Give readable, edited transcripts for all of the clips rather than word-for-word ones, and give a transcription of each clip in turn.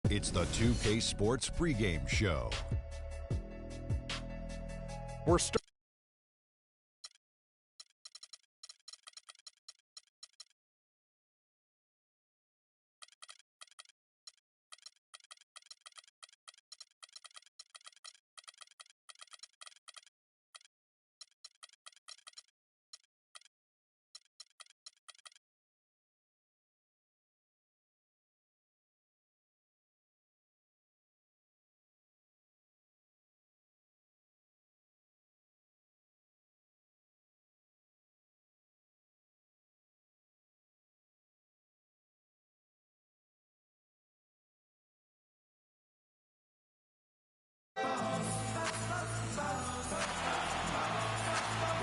It's the 2K Sports pregame show. We're starting.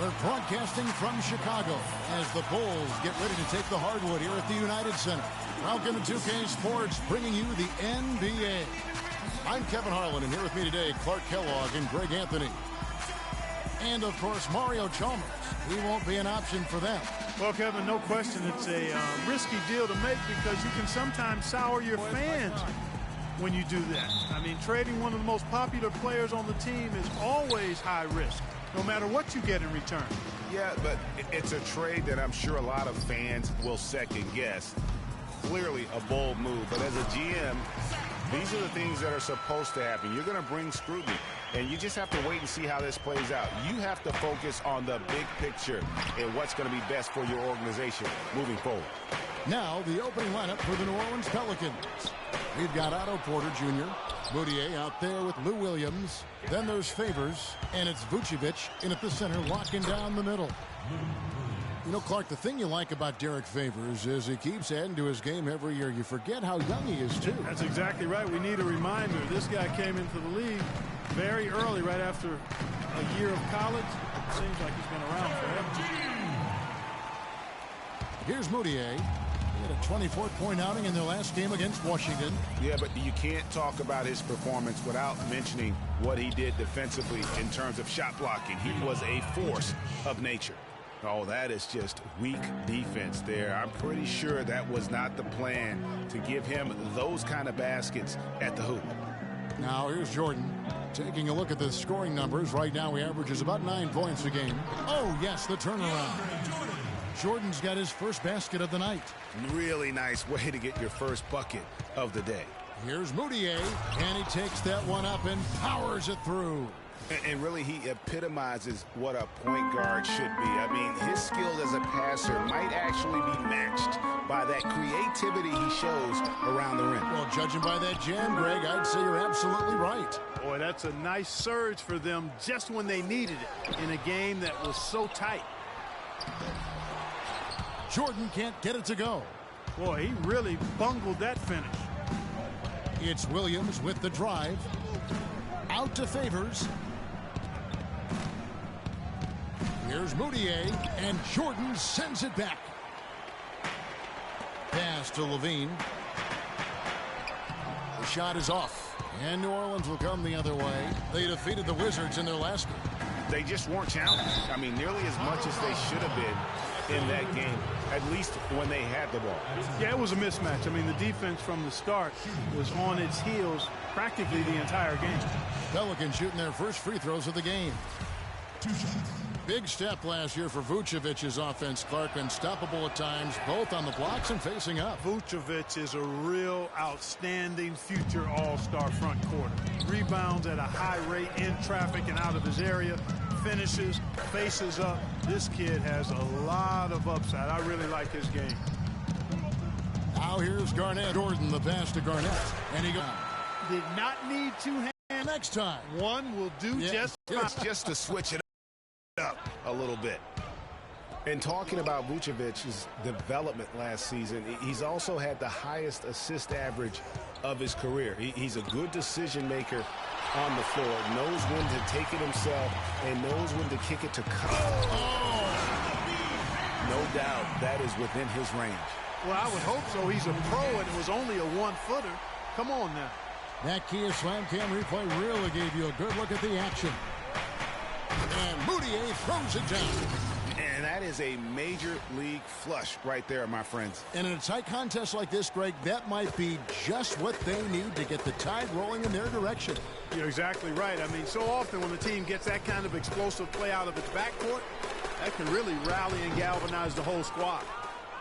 We're broadcasting from Chicago as the Bulls get ready to take the hardwood here at the United Center. Welcome to 2K Sports, bringing you the NBA. I'm Kevin Harlan, and here with me today, Clark Kellogg and Greg Anthony. And, of course, Mario Chalmers. He won't be an option for them. Well, Kevin, no question, it's a risky deal to make because you can sometimes sour your fans when you do that. I mean, trading one of the most popular players on the team is always high risk, no matter what you get in return. Yeah, but it's a trade that I'm sure a lot of fans will second guess. Clearly a bold move, but as a GM, these are the things that are supposed to happen. You're going to bring scrutiny, and you just have to wait and see how this plays out. You have to focus on the big picture and what's going to be best for your organization moving forward. Now, the opening lineup for the New Orleans Pelicans. We've got Otto Porter Jr., Moutier out there with Lou Williams. Then there's Favors, and it's Vucevic in at the center, locking down the middle. You know, Clark, the thing you like about Derek Favors is he keeps adding to his game every year. You forget how young he is, too. That's exactly right. We need a reminder. This guy came into the league very early, right after a year of college. It seems like he's been around forever. Here's Moutier. He had a 24-point outing in their last game against Washington. Yeah, but you can't talk about his performance without mentioning what he did defensively in terms of shot blocking. He was a force of nature. Oh, that is just weak defense there. I'm pretty sure that was not the plan to give him those kind of baskets at the hoop. Now here's Jordan. Taking a look at the scoring numbers. Right now he averages about 9 points a game. Oh, yes, the turnaround. Jordan's got his first basket of the night. Really nice way to get your first bucket of the day. Here's Moutier, and he takes that one up and powers it through. And really, he epitomizes what a point guard should be. I mean, his skill as a passer might actually be matched by that creativity he shows around the rim. Well, judging by that jam, Greg, I'd say you're absolutely right. Boy, that's a nice surge for them just when they needed it in a game that was so tight. Jordan can't get it to go. Boy, he really bungled that finish. It's Williams with the drive. Out to Favors. Here's Moutier, and Jordan sends it back. Pass to Levine. The shot is off, and New Orleans will come the other way. They defeated the Wizards in their last game. They just weren't challenged. I mean, nearly as much as they should have been in that game, at least when they had the ball. Yeah, it was a mismatch. I mean, the defense from the start was on its heels practically the entire game. Pelicans shooting their first free throws of the game. Big step last year for Vucevic's offense, Clark. Unstoppable at times, both on the blocks and facing up. Vucevic is a real outstanding future all-star front court. Rebounds at a high rate in traffic and out of his area. Finishes, faces up. This kid has a lot of upside. I really like his game. Now here's Garnett. Jordan, the pass to Garnett. And he goes. Did not need two hands. Next time. One will do just fine. It's just to switch it up a little bit. And talking about Vucevic's development last season, he's also had the highest assist average of his career. He's a good decision maker on the floor, knows when to take it himself, and knows when to kick it to Kyle. No doubt that is within his range. Well, I would hope so. He's a pro, and it was only a one-footer. Come on now. That Kia Slam Cam replay really gave you a good look at the action. And Moutier throws it down. And that is a major league flush right there, my friends. And in a tight contest like this, Greg, that might be just what they need to get the tide rolling in their direction. You're exactly right. I mean, so often when the team gets that kind of explosive play out of its backcourt, that can really rally and galvanize the whole squad.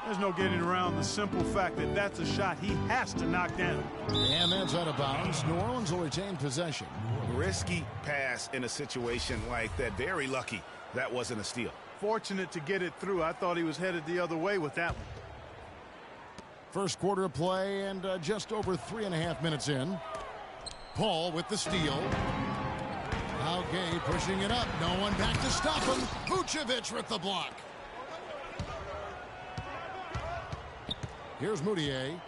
There's no getting around the simple fact that that's a shot he has to knock down. And that's out of bounds. New Orleans will retain possession. Risky pass in a situation like that. Very lucky that wasn't a steal. Fortunate to get it through. I thought he was headed the other way with that one. First quarter of play and just over 3.5 minutes in. Paul with the steal. Now Gay pushing it up. No one back to stop him. Vucevic with the block. Here's Moutier.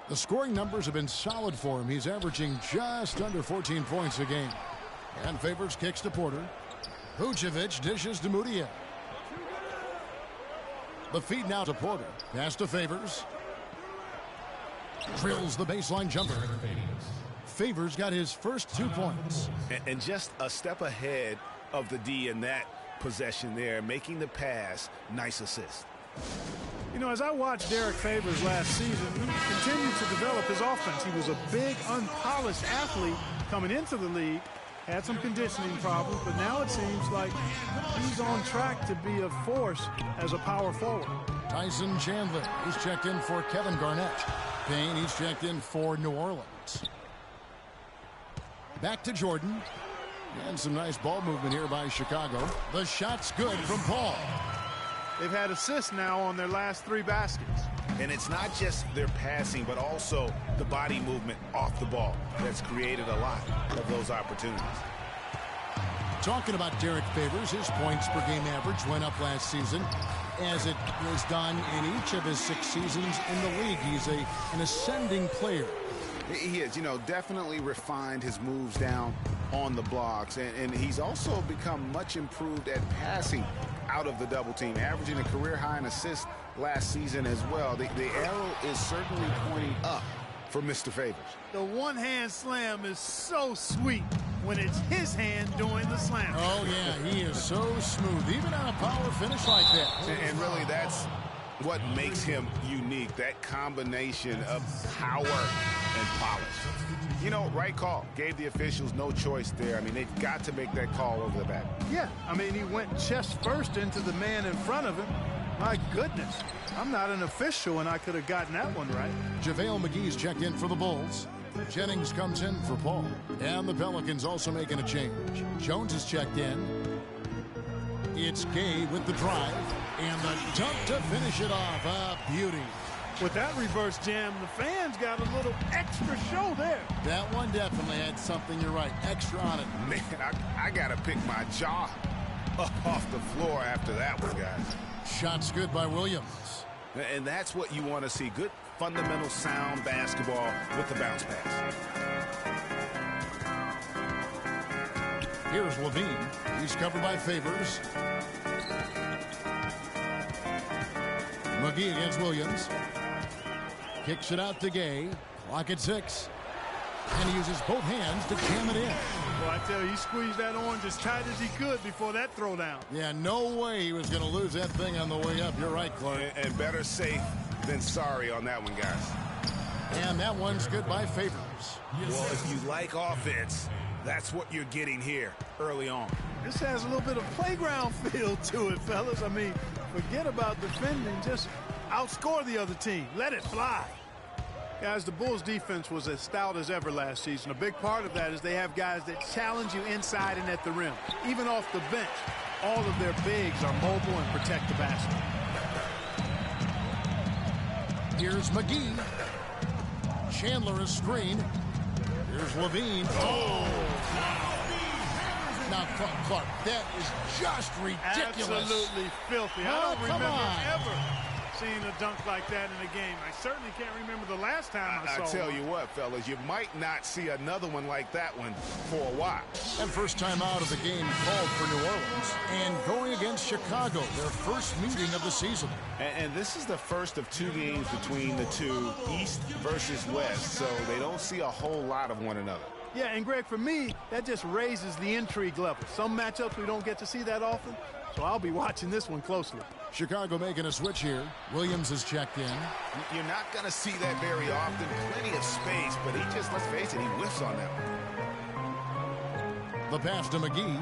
The scoring numbers have been solid for him. He's averaging just under 14 points a game. And Favors kicks to Porter. Vucevic dishes to Moutier. The feed now to Porter. Pass to Favors. Drills the baseline jumper. Favors got his first 2 points. And just a step ahead of the D in that possession there, making the pass. Nice assist. You know, as I watched Derek Favors last season, he continued to develop his offense. He was a big, unpolished athlete coming into the league. Had some conditioning problems, but now it seems like he's on track to be a force as a power forward. Tyson Chandler, he's checked in for Kevin Garnett. Payne, he's checked in for New Orleans. Back to Jordan. And some nice ball movement here by Chicago. The shot's good from Paul. They've had assists now on their last 3 baskets. And it's not just their passing, but also the body movement off the ball that's created a lot of those opportunities. Talking about Derek Favors, his points per game average went up last season, as it was done in each of his 6 seasons in the league. He's an ascending player. He is, you know, definitely refined his moves down on the blocks, and he's also become much improved at passing out of the double team, averaging a career high in assists last season as well. The arrow is certainly pointing up for Mr. Favors. The one-hand slam is so sweet when it's his hand doing the slam. Oh, yeah, he is so smooth, even on a power finish like that. And really, that's what makes him unique, that combination of power and polish. You know, right call. Gave the officials no choice there. I mean, they've got to make that call over the back. Yeah, I mean, he went chest first into the man in front of him. My goodness, I'm not an official, and I could have gotten that one right. JaVale McGee's checked in for the Bulls. Jennings comes in for Paul. And the Pelicans also making a change. Jones is checked in. It's Gay with the drive. And the dunk to finish it off. A beauty. With that reverse jam, the fans got a little extra show there. That one definitely had something, you're right, extra on it. Man, I got to pick my jaw up off the floor after that one, guys. Shot's good by Williams. And that's what you want to see. Good, fundamental, sound basketball with the bounce pass. Here's Levine. He's covered by Favors. McGee against Williams. Kicks it out to Gay. Clock at 6. And he uses both hands to jam it in. Well, I tell you, he squeezed that orange as tight as he could before that throwdown. Yeah, no way he was going to lose that thing on the way up. You're right, Clark. And better safe than sorry on that one, guys. And that one's good by Favors. Well, if you like offense, that's what you're getting here early on. This has a little bit of playground feel to it, fellas. I mean, forget about defending. Just outscore the other team. Let it fly. Guys, the Bulls' defense was as stout as ever last season. A big part of that is they have guys that challenge you inside and at the rim. Even off the bench, all of their bigs are mobile and protect the basket. Here's McGee. Chandler is screened. Here's Levine. Oh! Now, Clark, that is just ridiculous. Absolutely filthy. I don't remember ever seeing a dunk like that in a game. I certainly can't remember the last time I saw I tell one. you what, fellas, you might not see another one like that one for a while. And first time out of the game called for New Orleans. And going against Chicago, their first meeting of the season. And this is the first of 2 games between the two, East versus West, so they don't see a whole lot of one another. Yeah, and Greg, for me, that just raises the intrigue level. Some matchups we don't get to see that often. so I'll be watching this one closely. Chicago making a switch here. Williams is checked in. You're not going to see that very often. Plenty of space, but he just, let's face it, he whiffs on that one. The pass to McGee.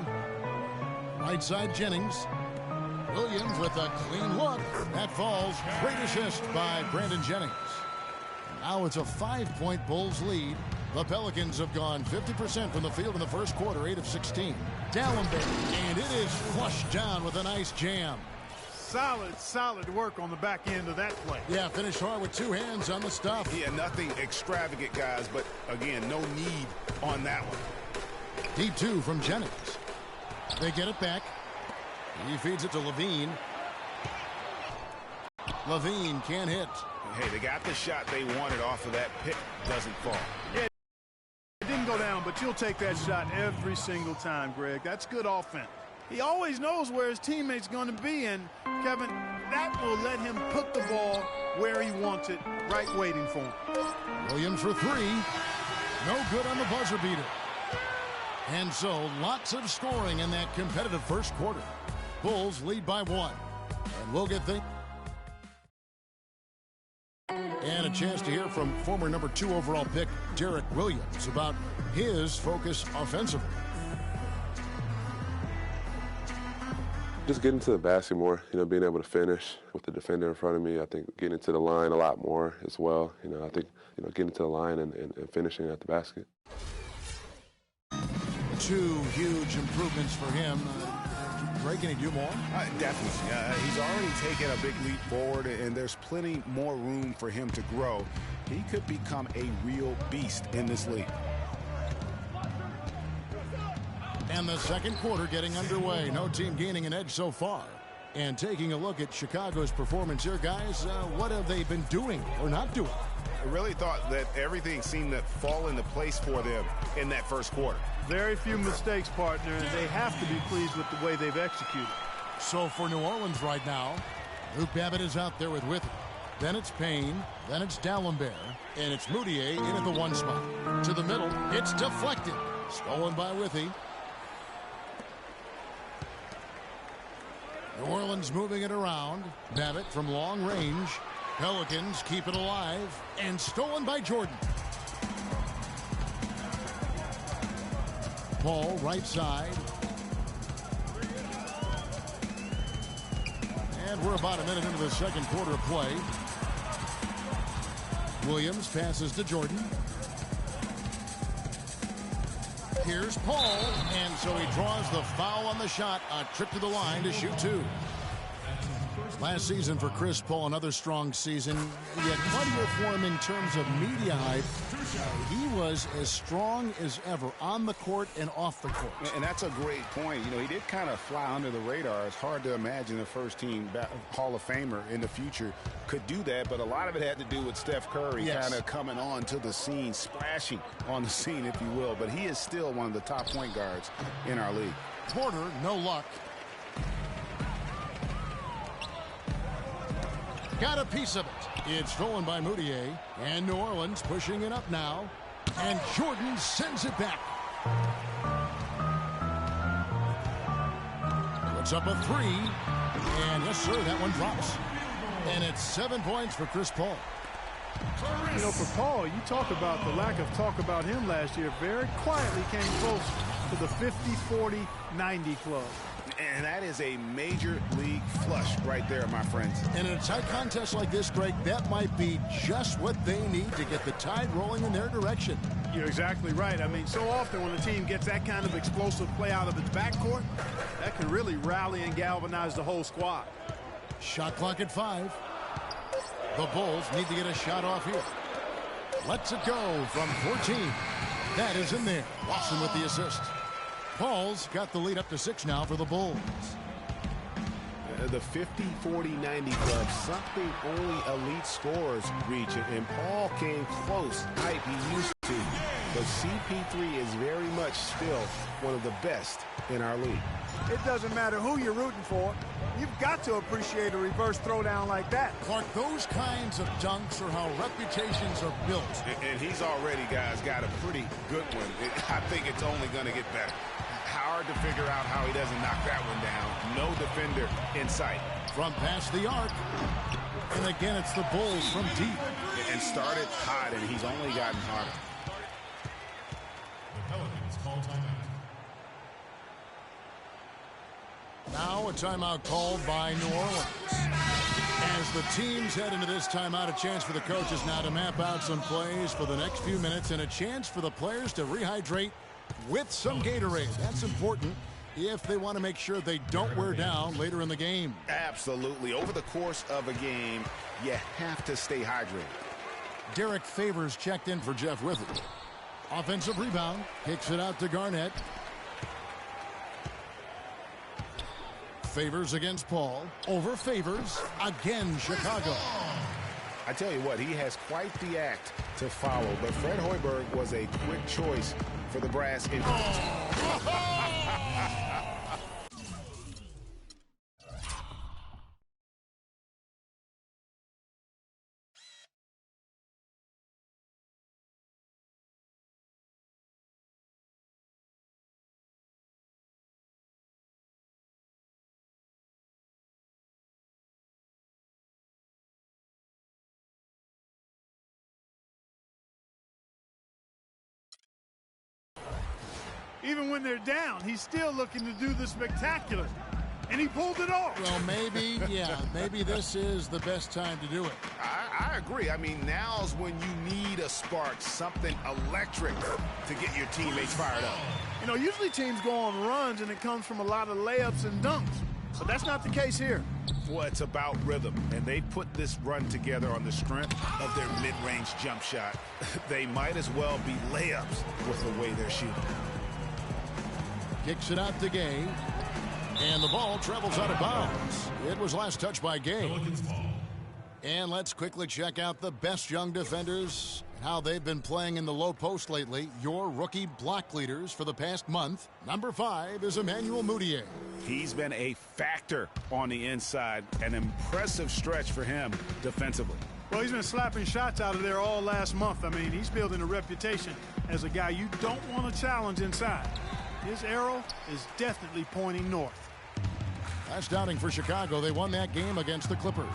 Right side Jennings. Williams with a clean look. That falls. Great assist by Brandon Jennings. Now it's a 5-point Bulls lead. The Pelicans have gone 50% from the field in the first quarter, 8 of 16. Dallenberg, and it is flushed down with a nice jam. Solid work on the back end of that play. Yeah, finished hard with two hands on the stuff. Yeah, nothing extravagant, guys, but again, no need on that one. Deep two from Jennings. They get it back. He feeds it to Levine. Levine can't hit. Hey, they got the shot they wanted off of that pick. Doesn't fall. Yeah, it didn't go down, but you'll take that shot every single time, Greg. That's good offense. He always knows where his teammate's going to be, and Kevin, that will let him put the ball where he wants it, right waiting for him. Williams for three. No good on the buzzer beater. And so, lots of scoring in that competitive first quarter. Bulls lead by 1. And we'll get things. And a chance to hear from former number 2 overall pick Derek Williams about his focus offensively. Just getting to the basket more, being able to finish with the defender in front of me. I think getting to the line a lot more as well. I think, getting to the line and finishing at the basket. 2 huge improvements for him. Greg, can he do more? Definitely. He's already taken a big leap forward, and there's plenty more room for him to grow. He could become a real beast in this league. And the second quarter getting underway. No team gaining an edge so far. And taking a look at Chicago's performance here, guys, what have they been doing or not doing? I really thought that everything seemed to fall into place for them in that first quarter. Very few mistakes, partner, and they have to be pleased with the way they've executed. So for New Orleans right now, Luke Babbitt is out there with Withy. Then it's Payne. Then it's Dallenberg. And it's Moutier in at the 1 spot. To the middle. It's deflected. Stolen by Withy. New Orleans moving it around. Babbitt from long range. Pelicans keep it alive. And stolen by Jordan. Paul, right side. And we're about a minute into the second quarter of play. Williams passes to Jordan. Here's Paul, and so he draws the foul on the shot. A trip to the line to shoot 2. Last season for Chris Paul, another strong season, yet muddier for him in terms of media hype. He was as strong as ever on the court and off the court. And that's a great point. He did kind of fly under the radar. It's hard to imagine a first-team Hall of Famer in the future could do that, but a lot of it had to do with Steph Curry kind of coming on to the scene, splashing on the scene, if you will. But he is still one of the top point guards in our league. Porter, no luck. Got a piece of it. It's stolen by Moutier. And New Orleans pushing it up now. And Jordan sends it back. Puts up a 3. And yes, sir, that one drops. And it's 7 points for Chris Paul. For Paul, you talk about the lack of talk about him last year. Very quietly came close to the 50-40-90 club. And that is a major league flush right there, my friends. And in a tight contest like this, Greg, that might be just what they need to get the tide rolling in their direction. You're exactly right. I mean, so often when a team gets that kind of explosive play out of its backcourt, that can really rally and galvanize the whole squad. Shot clock at 5. The Bulls need to get a shot off here. Lets it go from 14. That is in there. Watson with the assist. Paul's got the lead up to 6 now for the Bulls. The 50-40-90 club, something only elite scorers reach it, and Paul came close, like he used to. But CP3 is very much still one of the best in our league. It doesn't matter who you're rooting for. You've got to appreciate a reverse throwdown like that. Clark, those kinds of dunks are how reputations are built. And he's already, guys, got a pretty good one. I think it's only going to get better. How hard to figure out how he doesn't knock that one down. No defender in sight. From past the arc. And again, it's the Bulls from deep. And started hot, and he's only gotten harder. The Pelicans call timeout. Now a timeout called by New Orleans. As the teams head into this timeout, a chance for the coaches now to map out some plays for the next few minutes and a chance for the players to rehydrate with some Gatorade. That's important if they want to make sure they don't wear down later in the game. Absolutely. Over the course of a game, you have to stay hydrated. Derek Favors checked in for Jeff Withey. Offensive rebound. Kicks it out to Garnett. Favors against Paul. Over Favors. Again, Chicago. I tell you what, he has quite the act to follow, but Fred Hoiberg was a quick choice for the brass. Even when they're down, he's still looking to do the spectacular. And he pulled it off. Well, maybe, yeah, maybe this is the best time to do it. I agree. I mean, now's when you need a spark, something electric to get your teammates fired up. You know, usually teams go on runs, and it comes from a lot of layups and dunks. But that's not the case here. Well, it's about rhythm, and they put this run together on the strength of their mid-range jump shot. They might as well be layups with the way they're shooting. Kicks it out to Gay. And the ball travels out of bounds. It was last touched by Gay. And let's quickly check out the best young defenders and how they've been playing in the low post lately. Your rookie block leaders for the past month. Number 5 is Emmanuel Mudiay. He's been a factor on the inside. An impressive stretch for him defensively. Well, he's been slapping shots out of there all last month. I mean, he's building a reputation as a guy you don't want to challenge inside. His arrow is definitely pointing north. Last outing for Chicago, they won that game against the Clippers.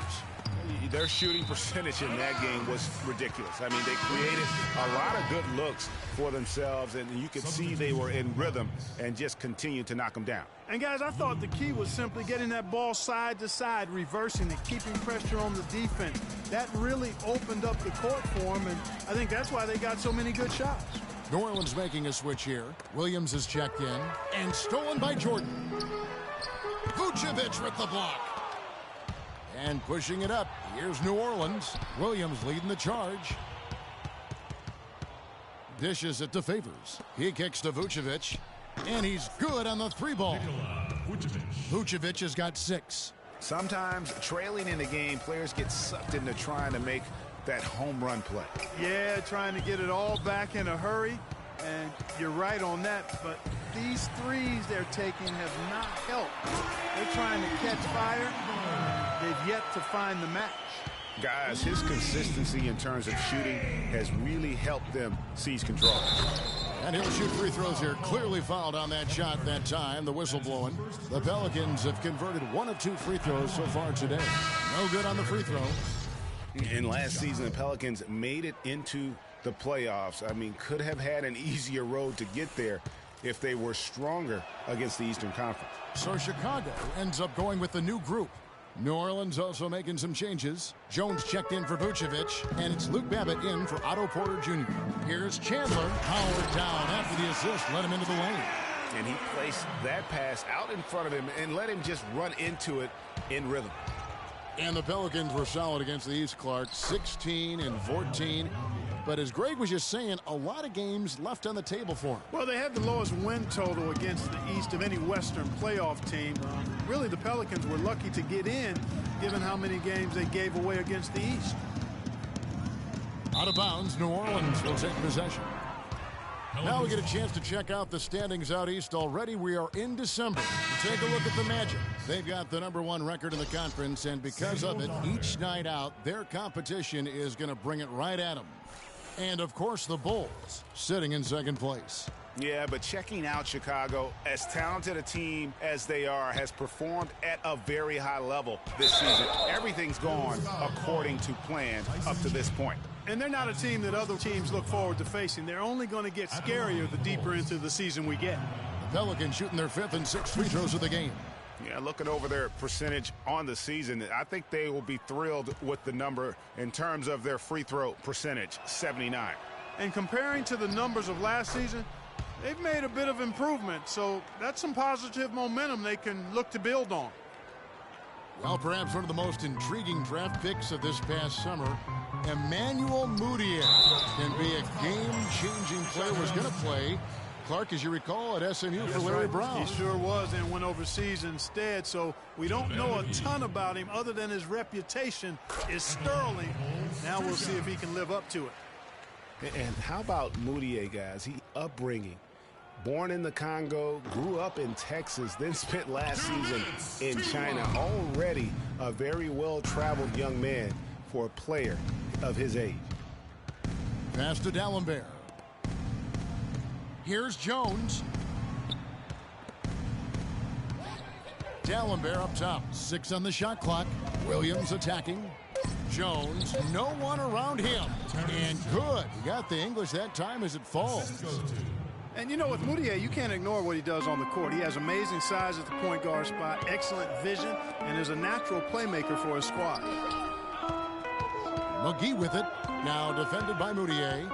Their shooting percentage in that game was ridiculous. I mean, they created a lot of good looks for themselves, and you could see they were in rhythm and just continued to knock them down. And, guys, I thought the key was simply getting that ball side to side, reversing it, keeping pressure on the defense. That really opened up the court for them, and I think that's why they got so many good shots. New Orleans making a switch here. Williams is checked in and stolen by Jordan. Vucevic with the block. And pushing it up. Here's New Orleans. Williams leading the charge. Dishes it to Favors. He kicks to Vucevic. And he's good on the 3-ball. Vucevic has got 6. Sometimes trailing in the game, players get sucked into trying to make that home run play. Yeah, trying to get it all back in a hurry. And you're right on that. But these threes they're taking have not helped. They're trying to catch fire. They've yet to find the match. Guys, his consistency in terms of shooting has really helped them seize control. And he'll shoot free throws here. Clearly fouled on that shot that time. The whistle blowing. The Pelicans have converted 1 of 2 free throws so far today. No good on the free throw. And last season, the Pelicans made it into the playoffs. I mean, could have had an easier road to get there if they were stronger against the Eastern Conference. So Chicago ends up going with the new group. New Orleans also making some changes. Jones checked in for Vucevic, and it's Luke Babbitt in for Otto Porter Jr. Here's Chandler, powered down after the assist, led him into the lane. And he placed that pass out in front of him and let him just run into it in rhythm. And the Pelicans were solid against the East, Clark, 16 and 14. But as Greg was just saying, a lot of games left on the table for him. Well, they had the lowest win total against the East of any Western playoff team. Really, the Pelicans were lucky to get in, given how many games they gave away against the East. Out of bounds, New Orleans will take possession. Now we get a chance to check out the standings out east already. We are in December. Take a look at the Magic. They've got the #1 record in the conference, and because of it, each night out, their competition is going to bring it right at them. And, of course, the Bulls sitting in second place. Yeah, but checking out Chicago, as talented a team as they are, has performed at a very high level this season. Everything's gone according to plan up to this point. And they're not a team that other teams look forward to facing. They're only going to get scarier the deeper into the season we get. The Pelicans shooting their 5th and 6th free throws of the game. Yeah, looking over their percentage on the season, I think they will be thrilled with the number in terms of their free throw percentage, 79. And comparing to the numbers of last season, they've made a bit of improvement, so that's some positive momentum they can look to build on. Well, perhaps one of the most intriguing draft picks of this past summer, Emmanuel Mudiay, can be a game-changing player. Was going to play, Clark, as you recall, at SMU for Larry Brown. He sure was, and went overseas instead, so we don't know a ton about him other than his reputation is sterling. Now we'll see if he can live up to it. And how about Mudiay, guys? He upbringing. Born in the Congo, grew up in Texas, then spent last season in China. Already a very well-traveled young man for a player of his age. Pass to D'Alembert. Here's Jones. D'Alembert up top. 6 on the shot clock. Williams attacking. Jones, no one around him. And good. He got the English that time as it falls. And you know, with Mudiay, you can't ignore what he does on the court. He has amazing size at the point guard spot, excellent vision, and is a natural playmaker for his squad. McGee with it. Now defended by Mudiay.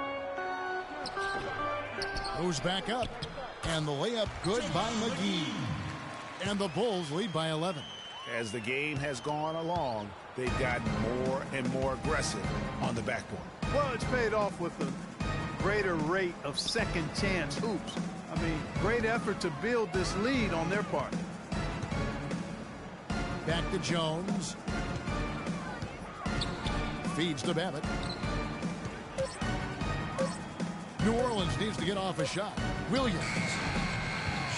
Goes back up. And the layup good by McGee. And the Bulls lead by 11. As the game has gone along, they've gotten more and more aggressive on the backboard. Well, it's paid off with a greater rate of second chance hoops. I mean, great effort to build this lead on their part. Back to Jones. Feeds to Babbitt. New Orleans needs to get off a shot. Williams.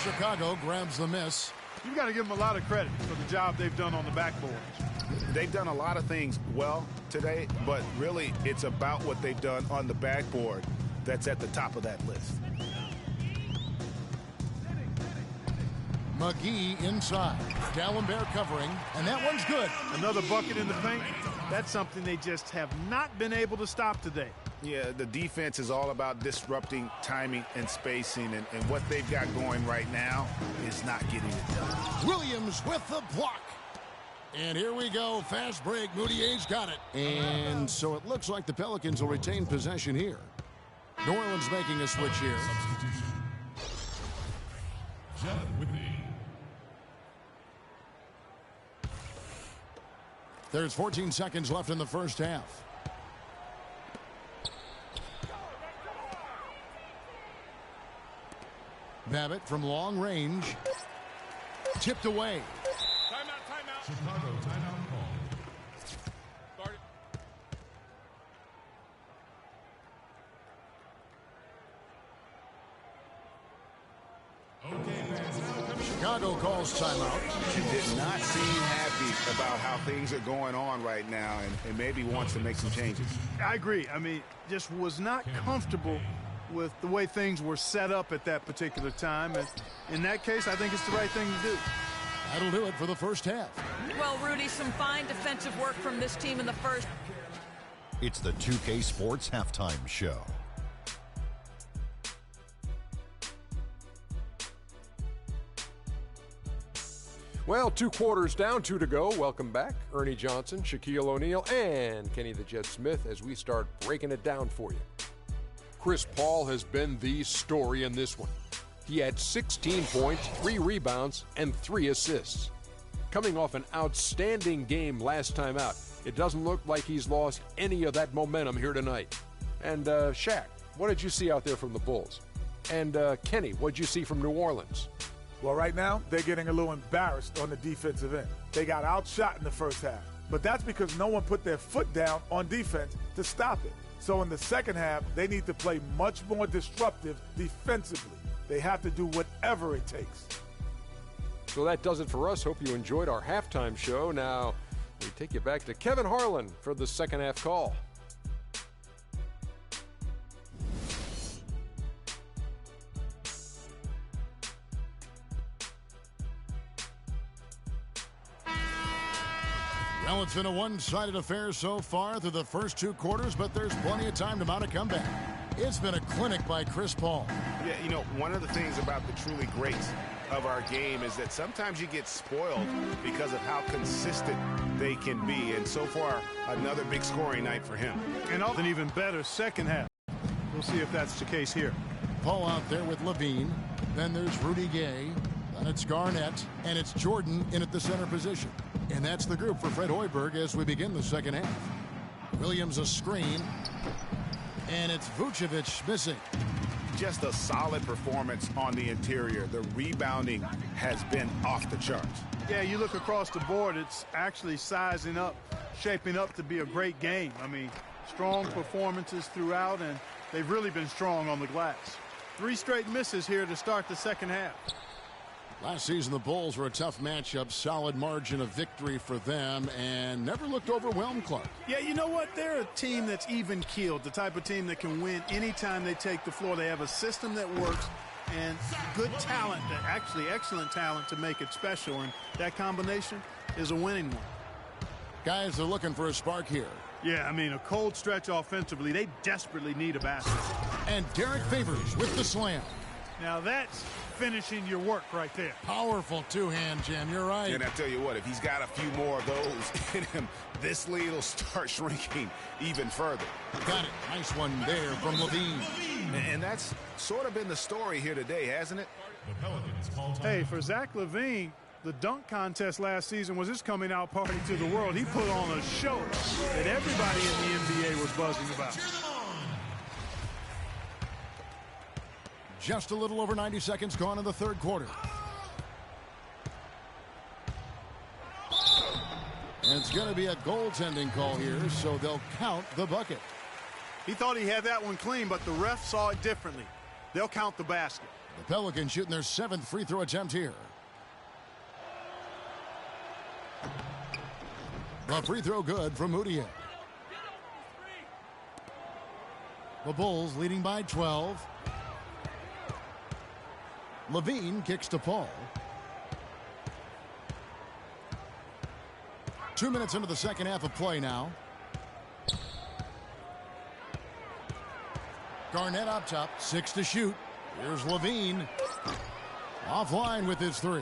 Chicago grabs the miss. You've got to give them a lot of credit for the job they've done on the backboard. They've done a lot of things well today, but really it's about what they've done on the backboard that's at the top of that list. McGee inside. D'Alembert covering, and that one's good. Another bucket in the paint. That's something they just have not been able to stop today. Yeah, the defense is all about disrupting timing and spacing, and what they've got going right now is not getting it done. Williams with the block. And here we go. Fast break. Mudiay's got it. And so it looks like the Pelicans will retain possession here. New Orleans making a switch here. Substitution. Jeff Whitney. There's 14 seconds left in the first half. Babbitt from long range. Tipped away. Timeout. Chicago timeout call. Start it. Okay, fans, now coming. Chicago calls timeout. And did not seem happy about how things are going on right now, and maybe wants to make some changes. I agree. I mean, just was not comfortable with the way things were set up at that particular time. And in that case, I think it's the right thing to do. That'll do it for the first half. Well, Rudy, some fine defensive work from this team in the first. It's the 2K Sports Halftime Show. Well, 2 quarters down, 2 to go. Welcome back, Ernie Johnson, Shaquille O'Neal, and Kenny the Jet Smith as we start breaking it down for you. Chris Paul has been the story in this one. He had 16 points, 3 rebounds, and 3 assists. Coming off an outstanding game last time out, it doesn't look like he's lost any of that momentum here tonight. And Shaq, what did you see out there from the Bulls? And Kenny, what did you see from New Orleans? Well, right now, they're getting a little embarrassed on the defensive end. They got outshot in the first half. But that's because no one put their foot down on defense to stop it. So in the second half, they need to play much more disruptive defensively. They have to do whatever it takes. So that does it for us. Hope you enjoyed our halftime show. Now, we take you back to Kevin Harlan for the second half call. Well, it's been a one-sided affair so far through the first 2 quarters, but there's plenty of time to mount a comeback. It's been a clinic by Chris Paul. Yeah, you know, one of the things about the truly greats of our game is that sometimes you get spoiled because of how consistent they can be. And so far, another big scoring night for him. And an even better second half. We'll see if that's the case here. Paul out there with Levine. Then there's Rudy Gay. Then it's Garnett. And it's Jordan in at the center position. And that's the group for Fred Hoiberg as we begin the second half. Williams a screen. And it's Vucevic missing. Just a solid performance on the interior. The rebounding has been off the charts. Yeah, you look across the board, it's actually sizing up, shaping up to be a great game. I mean, strong performances throughout, and they've really been strong on the glass. 3 straight misses here to start the second half. Last season, the Bulls were a tough matchup, solid margin of victory for them, and never looked overwhelmed, Clark. Yeah, you know what? They're a team that's even-keeled, the type of team that can win anytime they take the floor. They have a system that works and good talent, actually excellent talent to make it special, and that combination is a winning one. Guys are looking for a spark here. Yeah, I mean, a cold stretch offensively. They desperately need a basket. And Derek Favors with the slam. Now that's finishing your work right there. Powerful two-hand jam, you're right. And I tell you what, if he's got a few more of those in him, this lead will start shrinking even further. Got it. Nice one there from Levine. And that's sort of been the story here today, hasn't it? Hey, for Zach LaVine, the dunk contest last season was his coming out party to the world. He put on a show that everybody in the NBA was buzzing about. Just a little over 90 seconds gone in the third quarter. And it's going to be a goaltending call here, so they'll count the bucket. He thought he had that one clean, but the ref saw it differently. They'll count the basket. The Pelicans shooting their 7th free throw attempt here. A free throw good from Moutier. The Bulls leading by 12. Levine kicks to Paul. 2 minutes into the second half of play now. Garnett up top, 6 to shoot. Here's Levine. Offline with his 3.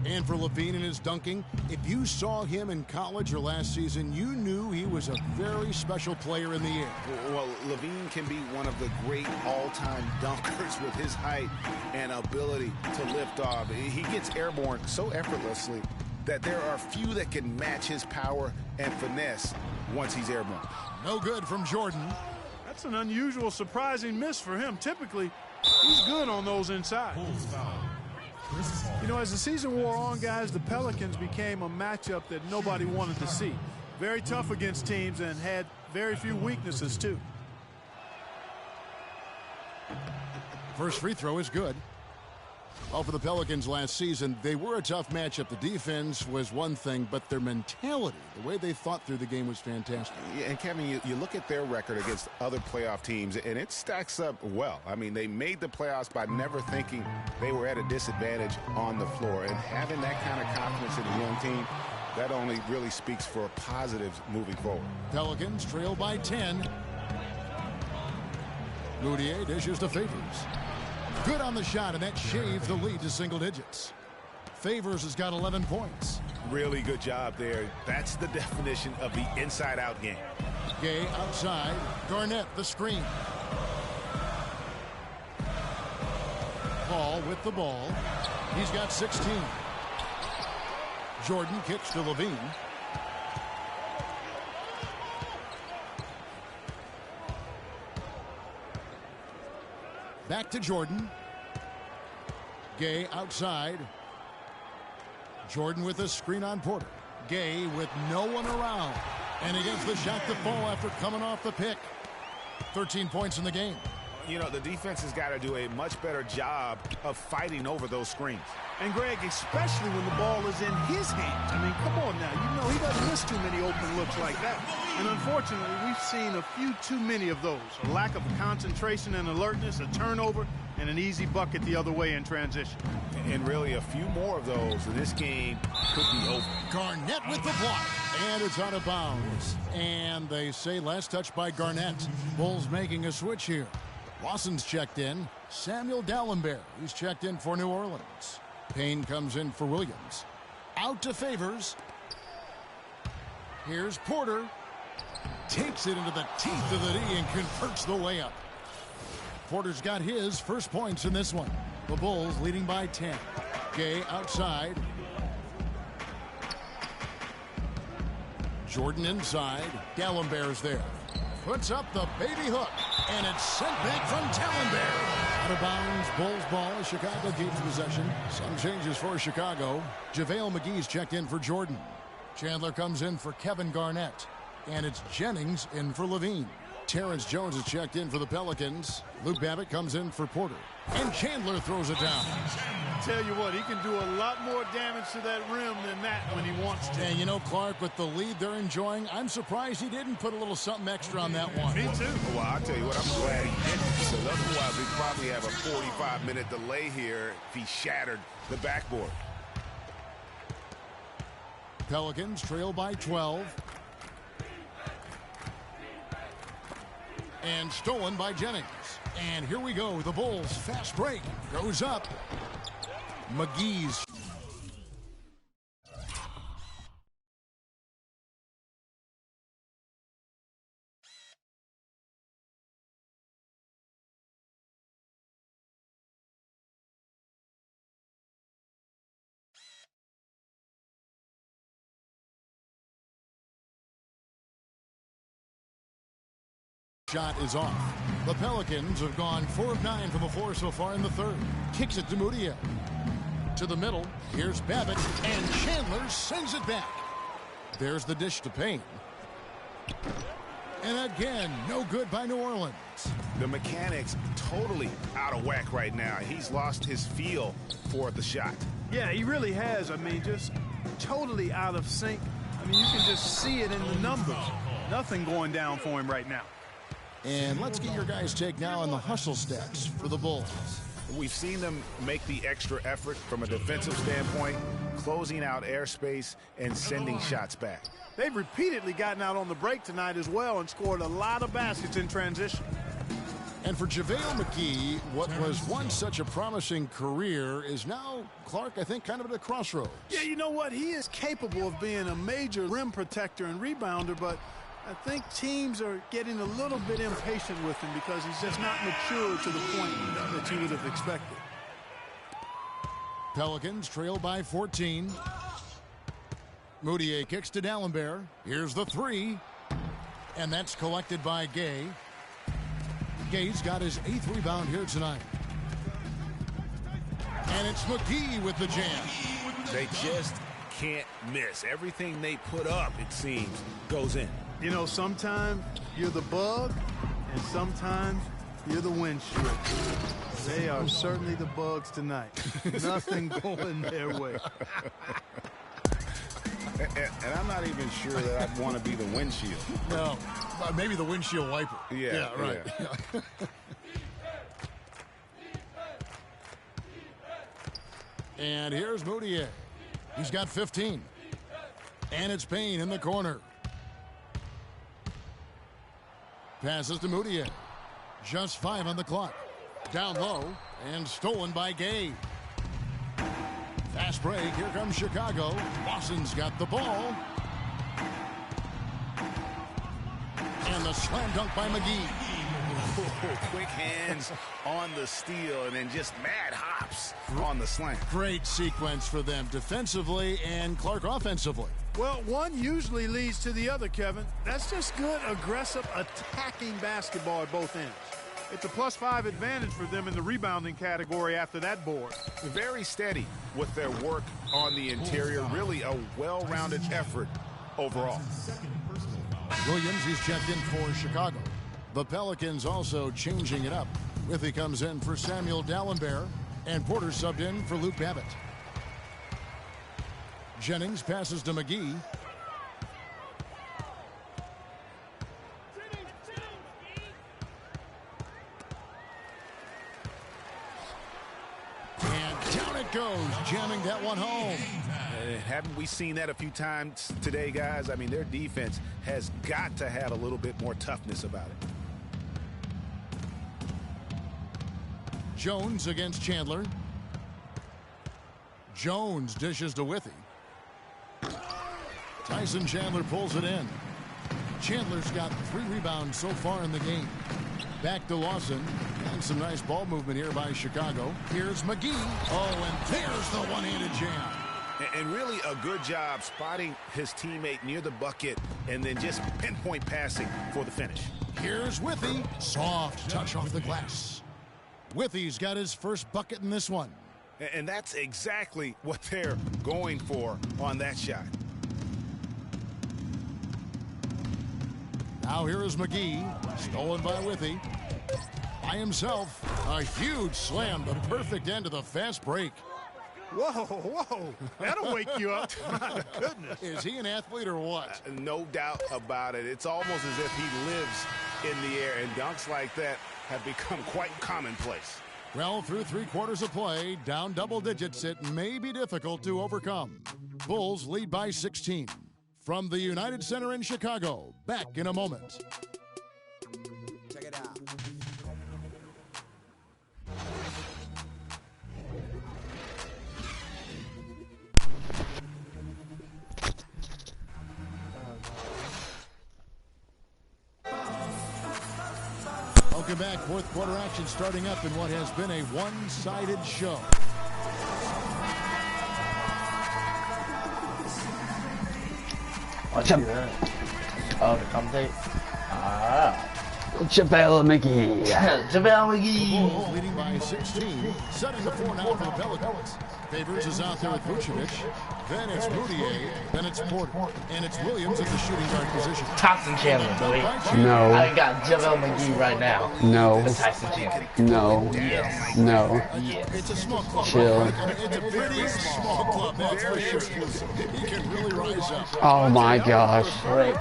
And for Levine in his dunking, if you saw him in college or last season, you knew he was a very special player in the air. Well, Levine can be one of the great all-time dunkers with his height and ability to lift off. He gets airborne so effortlessly that there are few that can match his power and finesse once he's airborne. No good from Jordan. That's an unusual, surprising miss for him. Typically, he's good on those inside. You know, as the season wore on, guys, the Pelicans became a matchup that nobody wanted to see. Very tough against teams and had very few weaknesses, too. First free throw is good. Well, for the Pelicans last season, they were a tough matchup. The defense was one thing, but their mentality, the way they thought through the game was fantastic. Yeah, and Kevin, you look at their record against other playoff teams, and it stacks up well. I mean, they made the playoffs by never thinking they were at a disadvantage on the floor. And having that kind of confidence in a young team, that only really speaks for positives moving forward. Pelicans trail by 10. Moutier dishes to Favors. Good on the shot, and that shaves the lead to single digits. Favors has got 11 points. Really good job there. That's the definition of the inside-out game. Gay outside. Garnett the screen. Paul with the ball. He's got 16. Jordan kicks to Levine. Back to Jordan. Gay outside. Jordan with a screen on Porter. Gay with no one around. And he gets the shot to fall after coming off the pick. 13 points in the game. You know, the defense has got to do a much better job of fighting over those screens. And, Greg, especially when the ball is in his hands. I mean, come on now. You know, he doesn't miss too many open looks like that. And, unfortunately, we've seen a few too many of those. A lack of concentration and alertness, a turnover, and an easy bucket the other way in transition. And really, a few more of those, and this game could be over. Garnett Garnett with the block. And it's out of bounds. And they say last touch by Garnett. Bulls making a switch here. Lawson's checked in. Samuel Dalembert, he's checked in for New Orleans. Payne comes in for Williams. Out to Favors. Here's Porter. Takes it into the teeth of the D and converts the way up. Porter's got his first points in this one. The Bulls leading by 10. Gay outside. Jordan inside. Dalembert's there. Puts up the baby hook. And it's sent back from Dalembert. Out of bounds. Bulls ball as Chicago keeps possession. Some changes for Chicago. JaVale McGee's checked in for Jordan. Chandler comes in for Kevin Garnett. And it's Jennings in for Levine. Terrence Jones is checked in for the Pelicans. Luke Babbitt comes in for Porter. And Chandler throws it down. Tell you what, he can do a lot more damage to that rim than that when he wants to. And you know, Clark, with the lead they're enjoying, I'm surprised he didn't put a little something extra on that one. Me too. Well, I'll tell you what, I'm glad he didn't, because otherwise we'd probably have a 45-minute delay here if he shattered the backboard. Pelicans trail by 12. And stolen by Jennings. And here we go. The Bulls fast break. Goes up. McGee's. Shot is off. The Pelicans have gone 4 of 9 from the floor so far in the third. Kicks it to Mudiay. To the middle. Here's Babbitt. And Chandler sends it back. There's the dish to Payne. And again, no good by New Orleans. The mechanics totally out of whack right now. He's lost his feel for the shot. Yeah, he really has. I mean, just totally out of sync. I mean, you can just see it in the numbers. Nothing going down for him right now. And let's get your guys' take now on the hustle stats for the Bulls. We've seen them make the extra effort from a defensive standpoint, closing out airspace and sending shots back. They've repeatedly gotten out on the break tonight as well and scored a lot of baskets in transition. And for JaVale McGee, what was once such a promising career is now, Clark, I think, kind of at a crossroads. Yeah, you know what? He is capable of being a major rim protector and rebounder, but I think teams are getting a little bit impatient with him because he's just not matured to the point that you would have expected. Pelicans trail by 14. Mudiay kicks to Dalembert. Here's the three. And that's collected by Gay. Gay's got his 8th rebound here tonight. And it's McGee with the jam. They just can't miss. Everything they put up, it seems, goes in. You know, sometimes you're the bug, and sometimes you're the windshield. They are certainly the bugs tonight. Nothing going their way. And I'm not even sure that I'd want to be the windshield. No, maybe the windshield wiper. Yeah, right. Yeah. And here's Mudiay. He's got 15. And it's Payne in the corner. Passes to Mudiay. Just 5 on the clock. Down low and stolen by Gay. Fast break. Here comes Chicago. Lawson's got the ball. And the slam dunk by McGee. Quick hands on the steal and then just mad hops on the slam. Great sequence for them defensively and Clark offensively. Well, one usually leads to the other, Kevin. That's just good, aggressive, attacking basketball at both ends. It's a +5 advantage for them in the rebounding category after that board. Very steady with their work on the interior. Really a well-rounded effort overall. Williams, he's checked in for Chicago. The Pelicans also changing it up. Withy comes in for Samuel Dalembert, and Porter subbed in for Luke Babbitt. Jennings passes to McGee. And down it goes, jamming that one home. And haven't we seen that a few times today, guys? I mean, their defense has got to have a little bit more toughness about it. Jones against Chandler. Jones dishes to Withy. Tyson Chandler pulls it in. Chandler's got 3 rebounds so far in the game. Back to Lawson. And some nice ball movement here by Chicago. Here's McGee. Oh, and there's the one-handed jam. And really a good job spotting his teammate near the bucket and then just pinpoint passing for the finish. Here's Withy. Soft touch off the glass. Withy's got his first bucket in this one. And that's exactly what they're going for on that shot. Now here is McGee. Stolen by Withy. By himself. A huge slam. The perfect end to the fast break. Whoa. That'll wake you up. My goodness. Is he an athlete or what? No doubt about it. It's almost as if he lives in the air, and dunks like that have become quite commonplace. Well, through 3 quarters of play, down double digits, it may be difficult to overcome. Bulls lead by 16. From the United Center in Chicago, back in a moment. Check it out. Welcome back. 4th quarter action starting up in what has been a one-sided show. Watch him. Oh, the commentate. JaVale McGee. JaVale McGee. Bulls leading by 16. Setting the 4 now for the Pelicans. Favors is out there with Vucevic. Then it's Moutier. Then it's Porter. And it's Williams at the shooting guard position. Tyson Chandler, boy. No. I got JaVale McGee right now. No. And Tyson Chandler. No. Yes. No. Yes. It's a small club. Chill. It's a pretty small club, that's for sure. He can really rise up. Oh my gosh.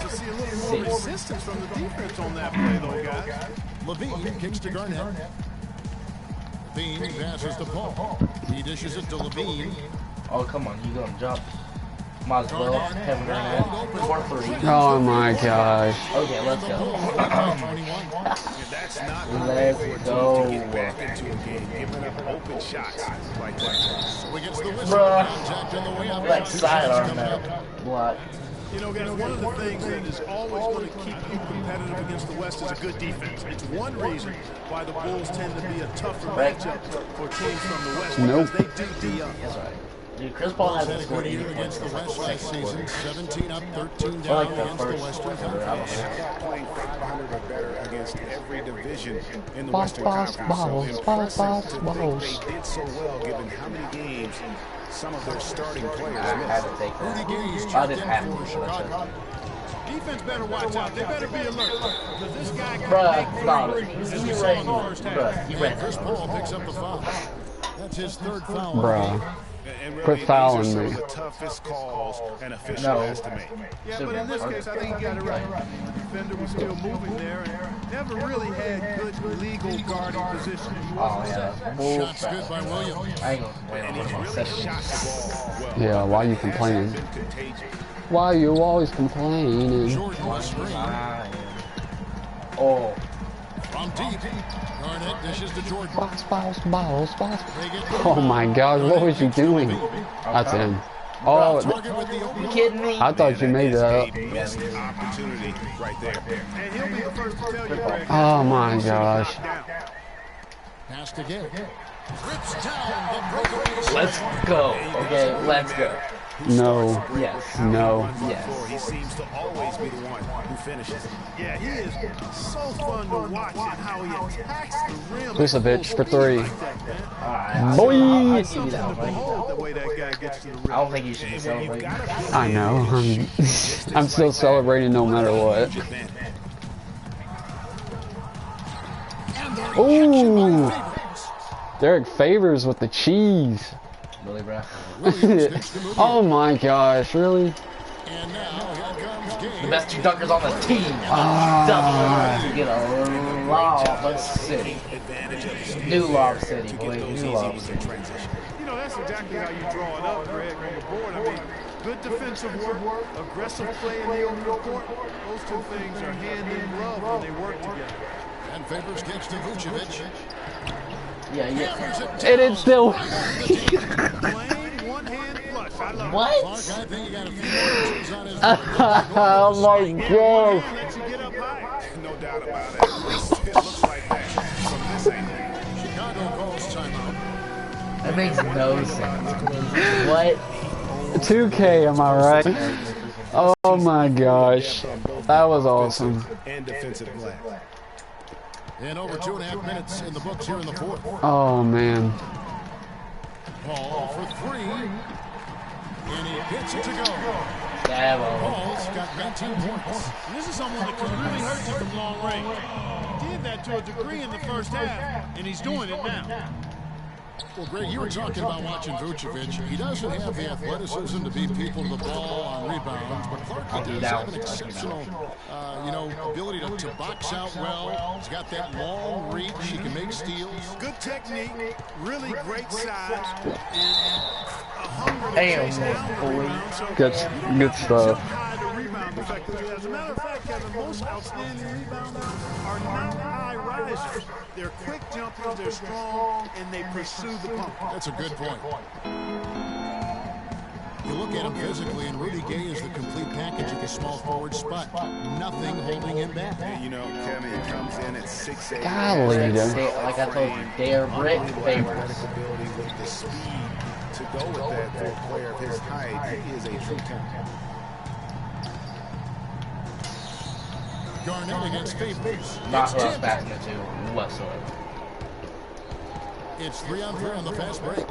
To see a little more resistance from the defense on that play, though, guys. Levine kicks to Garnett. Levine passes to Paul. He dishes it to Levine. Oh, come on. You gonna jump. Might as well. Kevin Garnett. 4-3. Oh my gosh. Okay, let's go. That's not Let's go. to get back into a game, giving up open shots like that. So he gets the whistle. Bruh. Contact on the way up. Like sidearm that. Block. You know, guys, one of the things that is always going to keep you competitive against the West is a good defense. It's one reason why the Bulls tend to be a tougher matchup for teams from the West. Nope. Because they do D-up. That's right. Dude, Chris Paul Bulls hasn't had a scored good any year points against the in the West last second season. quarter. 17 up, 13 I down like the against the first Western quarter. Conference. Playing 500 or better against every division in the Boss, Western boss, Conference. boss, So boss, impressive boss, to think boss. they did so well given how many games some of their starting players I had missed. to take Rudy that. Gay's I checked didn't in have for to. But Chicago. Defense better watch out. They better be alert. Because this guy got Bruh, stop big it. threes as You we saw ran. in the first half. Bruh, you ran. Chris Paul picks up the foul. That's his 3rd foul. Bruh. And really, Quit these fouling are some me. of the toughest calls an official No. has to make. Yeah, but in this case, I think he got it right. The defender was still moving there and never really had good legal guarding position. Oh, yeah. Move Shots good by Williams. I ain't gonna complain And about he's my really session. shot the ball well. Yeah, why you complaining? Been contagious. Why you always complaining? Jordan with a screen. Oh. From deep. Garnett dishes to Jordan. Boss, boss, boss, boss. They get Oh my gosh, what was you doing? That's in. Oh, target with the open. You kidding me? I thought you made that up. Missed opportunity right there. And he'll be the first to tell you, Greg. Oh my gosh. Pass to Gay. Rips down the breakaway. Let's go. Okay, let's go. No. Yes. No. Yes. He seems to always be the one who finishes. Yeah, he is so fun to watch and how he attacks the rim. Vucevic for 3. Alright. Boy. I'll give you that one. Behold the way that guy gets to the rim. I don't think you should be celebrating. I know. I'm still celebrating no matter what. Ooh. Derek Favors with the cheese. Really, bro? Oh my gosh, really? And now here comes Gay. The best 2 dunkers on the team. You get a Lob City. New Lob City, boy. New Lob City. You know, that's exactly how you draw it up, Greg, on the board. I mean, good defensive work, aggressive play in the open court. Those two things are hand in glove when they work together. And Favors gets to Vucevic. Yeah. And it's still. One hand flush. I love What? it. Clark, I think he got a few more inches on his Oh my God. Lets you get up high. No doubt about it. It looks like that from this angle. Chicago calls timeout. That makes no sense. What? 2K, am I right? Oh my gosh. That was awesome. And defensive glass. And over 2.5 minutes in the books here in the fourth. Oh man. Paul for three. And he gets it to go. Paul's got 19 points. And this is someone that can really hurt you from long range. Did that to a degree in the first half, and he's doing it now. Well, Greg, you were talking about watching Vucevic. He doesn't have the athleticism to beat people to the ball on rebounds, but Clark does have an exceptional, ability to box out well. He's got that long reach. He can make steals. Good technique, really great size, and a hunger to chase down the rebound. So Good stuff. high to rebound effectively. As a matter of fact, Kevin, most outstanding rebounders are not high risers. They're quick jumpers, they're strong, and they pursue the pump. That's a good point. You look at him physically, and Rudy Gay is the complete package at the small forward spot. Nothing holding him back. You know, Kevin, he comes in at 6'8". Golly, dude. Like I told you, they are brick favorites. Ability with the speed to go with that for a player of his height. He is a true talent. Garnett against Favors. Not who I was passing it to whatsoever. It's 3-on-3 on the fast break.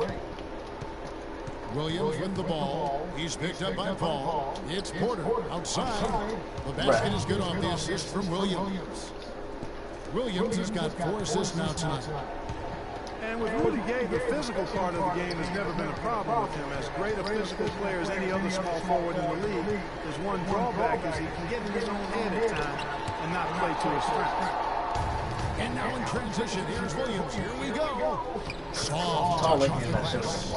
Williams with the ball. He's picked up by Paul. It's Porter outside. The basket is good off the assist from Williams. Williams has got 4 assists now tonight. And with Rudy Gay, the physical part of the game has never been a problem with him. As great a physical player as any other small forward in the league, his one drawback is he can get in his own head at times and not play to his strengths. And now in transition, here's Williams. Here we go. Soft How touch off the glass.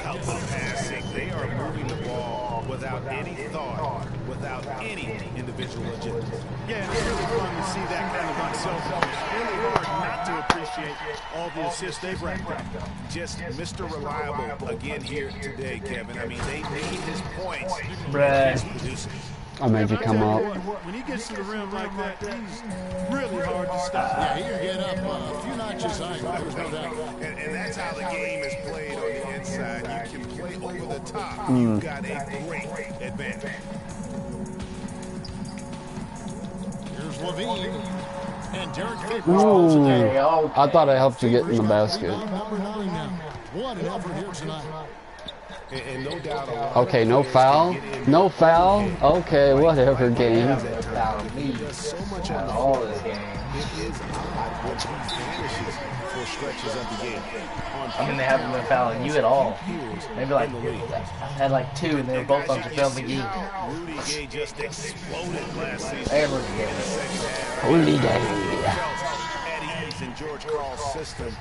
How about the passing? They are moving the ball without any thought, without any individual agility. Yeah, and it's really fun to see that kind of unselfishness. It's really hard not to appreciate all the assists they've racked up. Just Mr. Reliable again here today, Kevin. I mean, they need his points. Bruh. He's producing. I made you come up. When he gets to the rim like that, he's really hard to stop. Yeah, he can get up a few notches higher. There's no doubt. And that's how the game is played on the inside. You can play over the top. You've got a great advantage. Here's Levine. And Derek Favors calls it down. Ooh, I thought I helped you get in the basket. Number 9 now. What an effort here tonight. And no doubt Okay, no foul? No foul? Okay, whatever, game. Foul me out of all this game. it is odd when he vanishes for stretches of the game. I mean, they haven't been fouling you at all. Maybe like, I had like 2 and they were both on Javale McGee. Rudy Gay just exploded last season. And Rudy Gay. Rudy Gay. At ease in George Karl's system.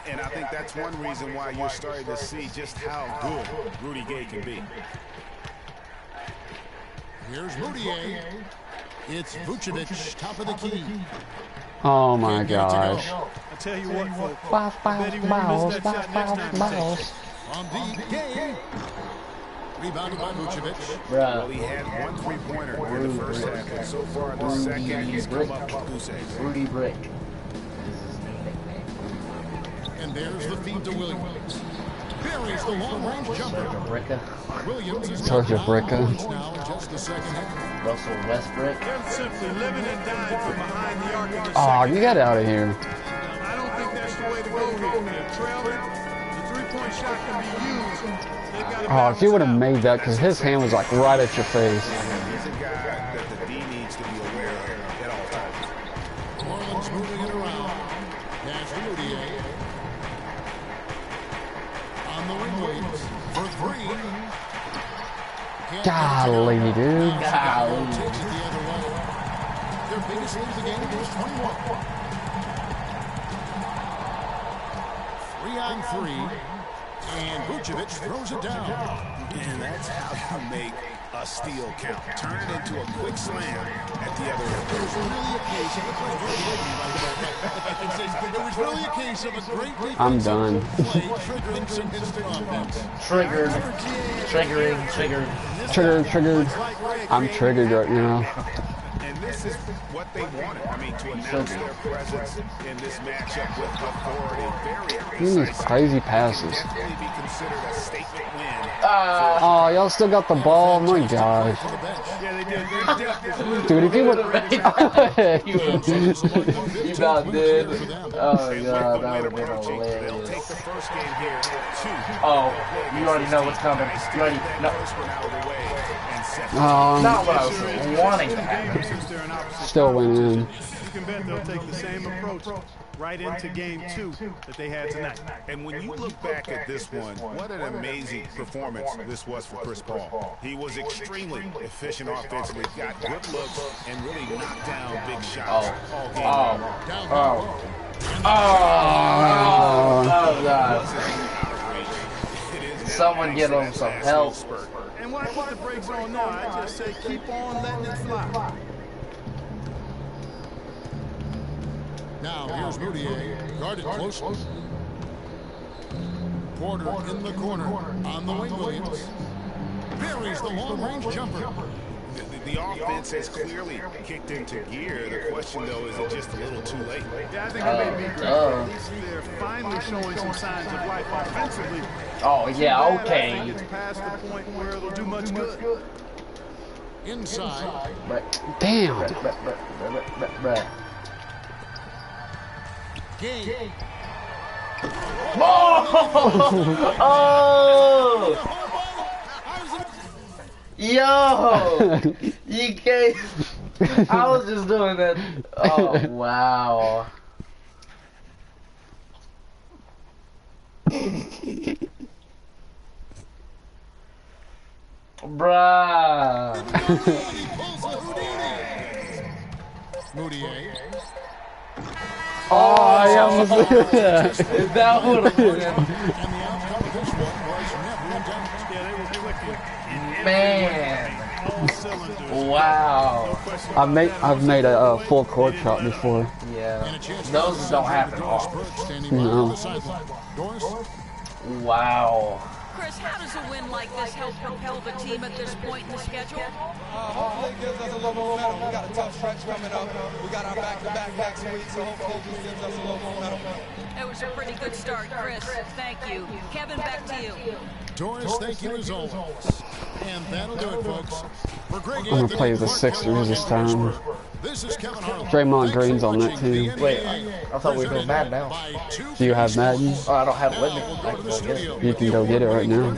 And I think that's one reason why you're starting to see just how good Rudy Gay can be. Here's Rudier. It's Vucevic, top of the key. Oh my gosh. I tell you what, folks. I bet he won't miss that shot next time he takes it. From deep, Gay. Rebounded by Vucevic. Well, he had 1 3-pointer in the first half, and so far in the second, he's come up with goose eggs. Rudy Brick. And there's the feed to Williams. Buries the long-range jumper. Williams is Sergeant Bricka. now in just the second half. Russell Westbrook. They're simply living and dying from behind the arc of the Oh, second. you got out of here. I don't think that's the way to go here. They're trailing. The three-point shot can be used. They've got to Oh, if you would have made that, because his hand was like right at your face. He's a guy that the D needs to be aware of at all times. Orland's moving it around. That's Rudier. On the ring, Williams for 3. Golly, dude. Takes it the other way. Their biggest lead of the game is 21. 3-on-3. And Vucevic throws it down. And that's how you make a steal count. Turn it into a quick slam at the other end. It was really a case of it was really a case of a great defensive I'm done. play triggering some instant offense. Triggered. Triggered. I'm triggered right now. And this is what they wanted. I mean, to announce their presence in this matchup with authority. Very These crazy passes. definitely be considered a statement win. Oh, y'all still got the ball? My gosh. Yeah, they did. Dude, if you would... You about did. Oh, God, that would have been They'll hilarious. take the first game here, 2. Oh, you already know what's coming. You already know. First one out of the way and set. Not what I was wanting to happen. Since they're an opposite Still went in. you can bet they'll take the same approach right into game 2 that they had tonight. And when you look back at this one, what an amazing performance this was for Chris Paul. He was extremely efficient offensively, got good looks, and really knocked down big shots all game long. Oh, God. Someone get him some help. And why put the brakes on now? I just say keep on letting it fly. Now here's Moutier, guarded closely. Porter in the corner on the wing. Williams buries the long-range jumper. The offense has clearly kicked into gear. The question, though, is it just a little too late? Yeah, I think it may be great. At least they're finally showing some signs of life offensively. Oh, yeah, okay. It's past the point where it'll do much good. Inside. Damn. Game. Oh! Yo! You can't. I was just doing that. Oh, wow. Bruh. Moutier. Oh, I almost That would have been. And the outcome of this one was never in doubt. Yeah, they were clicking. Man. All cylinders. Wow. I've made a full court shot before. Yeah. Those don't happen often. No. Wow. Chris, how does a win like this help propel the team at this point in the schedule? Hopefully it gives us a little momentum. We got a tough stretch coming up. We got our back-to-back next week, so hopefully it just gives us a little momentum. It was a pretty good start, Chris. Thank you. Kevin, back to you. Doris, thank you as always. And that'll do it, folks. For Greg I'm gonna play the Sixers this time. This is Kevin Harlan. Draymond Green's on that team. Wait, I thought we were doing Madden now. Do you have Madden? Oh, I don't have it with me. I can go get it. You can go get it right now.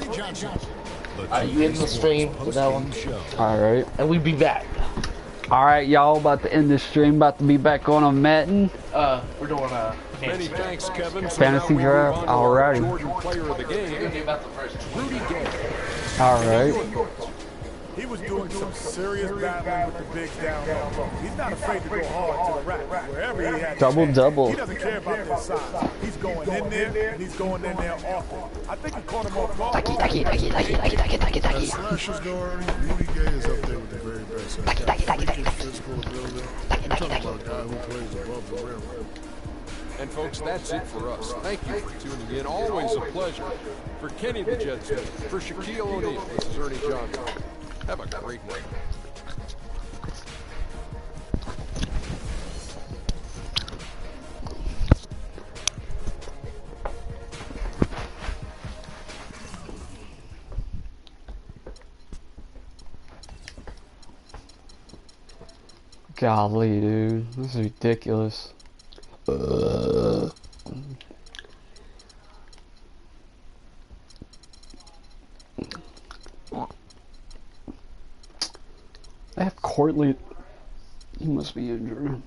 Are you in the stream with that one? Alright. And we'll be back. Alright, y'all, about to end this stream. About to be back on Madden. We're doing Many thanks, Kevin. So Fantasy now we move draft. on to our Alrighty. Jordan player of the game, Rudy Gay. Alright. He was doing some serious battling with the bigs down low. He's not afraid to go hard to the rack, wherever he had Double, chance. double. He doesn't care about their size. He's going in there, and he's going in there often. I think he caught him off guard. As slashers go early, Rudy Gay is up there with the very best. Freakish physical ability. You're talking about a guy who plays above the rim. And folks, that's it for us. Thank you for tuning in. Always a pleasure. For Kenny the Jet Smith, for Shaquille O'Neal, this is Ernie Johnson. Have a great night. Golly, dude. This is ridiculous. I have Courtly. He must be injured.